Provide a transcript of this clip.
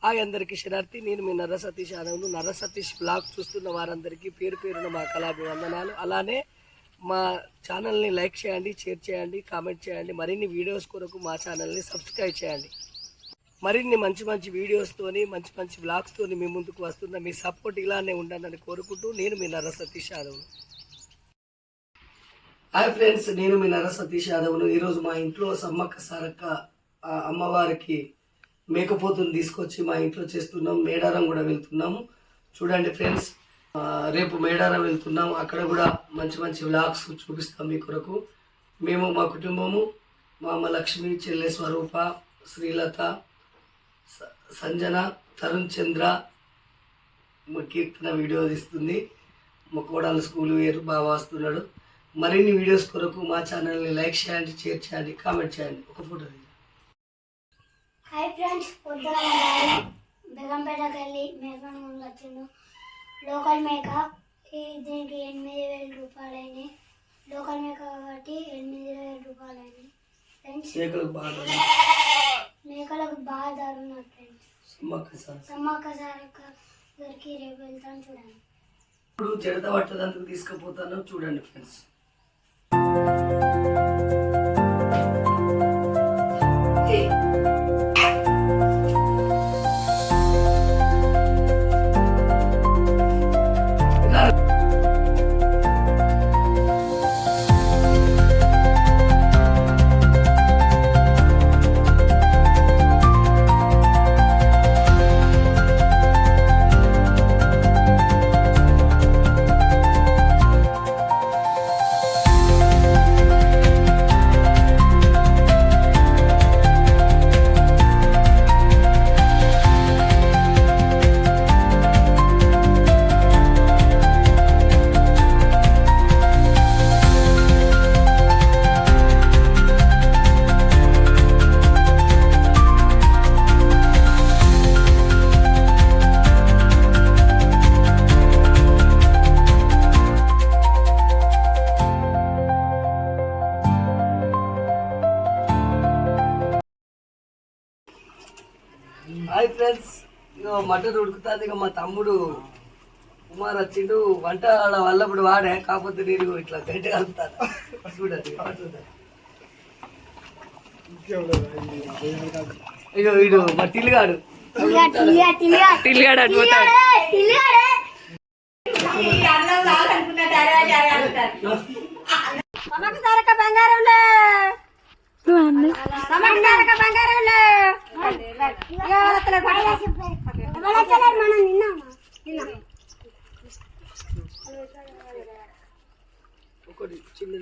Hi అందరికీ శనార్థి. నేను మీ నర్ర సతీష్ యాదవ్ను. నర్ర సతీష్ బ్లాగ్ చూస్తున్న వారందరికీ పేరు పేరున మా కళాభివందనాలు. అలానే మా ఛానల్ని లైక్ చేయండి, షేర్ చేయండి, కామెంట్ చేయండి. మరిన్ని వీడియోస్ కొరకు మా ఛానల్ని సబ్స్క్రైబ్ చేయండి. మరిన్ని మంచి మంచి వీడియోస్తోని మంచి మంచి బ్లాగ్స్తోని మీ ముందుకు వస్తున్న మీ సపోర్ట్ ఇలానే ఉండాలని కోరుకుంటూ నేను మీ నర్ర సతీష్ యాదవ్ను. హాయ్ ఫ్రెండ్స్, నేను మీ నర్ర సతీష్ యాదవ్ను. ఈరోజు మా ఇంట్లో సమ్మక్క సారక్క అమ్మవారికి మేకపోతుని తీసుకొచ్చి మా ఇంట్లో చేస్తున్నాం. మేడారం కూడా వెళ్తున్నాము. చూడండి ఫ్రెండ్స్, రేపు మేడారం వెళ్తున్నాం. అక్కడ కూడా మంచి మంచి వ్లాగ్స్ చూపిస్తాం మీ కొరకు. మేము మా కుటుంబము, మా అమ్మ లక్ష్మి, చెల్లె స్వరూప, శ్రీలత, సంజన, తరుణ్ చంద్ర, మా కీర్తన వీడియో తీస్తుంది. మా కోడలు స్కూల్ వేరు బాగా వస్తున్నాడు. మరిన్ని వీడియోస్ కొరకు మా ఛానల్ని లైక్ చేయండి, షేర్ చేయండి, కామెంట్ చేయండి. ఒక ఫోటో తీయండి. హాయ్ ఫ్రెండ్స్, పొద్దున బెగంపేటకి వెళ్ళి మేకను వచ్చిండు. లోకల్ మేక, దీనికి 8,000 రూపాయలైనాయి. లోకల్ మేక కాబట్టి 8,000 రూపాయలైనాయి ఫ్రెండ్స్. మేకలకు బాగా ధర ఉన్నది ఫ్రెండ్స్. సమ్మక్క సారక్క దగ్గరికి రేపు వెళ్తాను. చూడండి. ఇప్పుడు జడత పట్టదందుకు తీసుకుపోతాను. చూడండి ఫ్రెండ్స్. హాయ్ ఫ్రెండ్స్, ఇక మటన్ ఉడుకుతుంది. ఇక మా తమ్ముడు కుమార్ వచ్చిండు. వంట వల్లప్పుడు వాడే, కాకపోతే నేను ఇట్లా గట్టి కలుపుతాను. చూడండి. ఇక వీడు మా టిల్లిగాడు అడిపోతాడు. ఒకటి చిన్న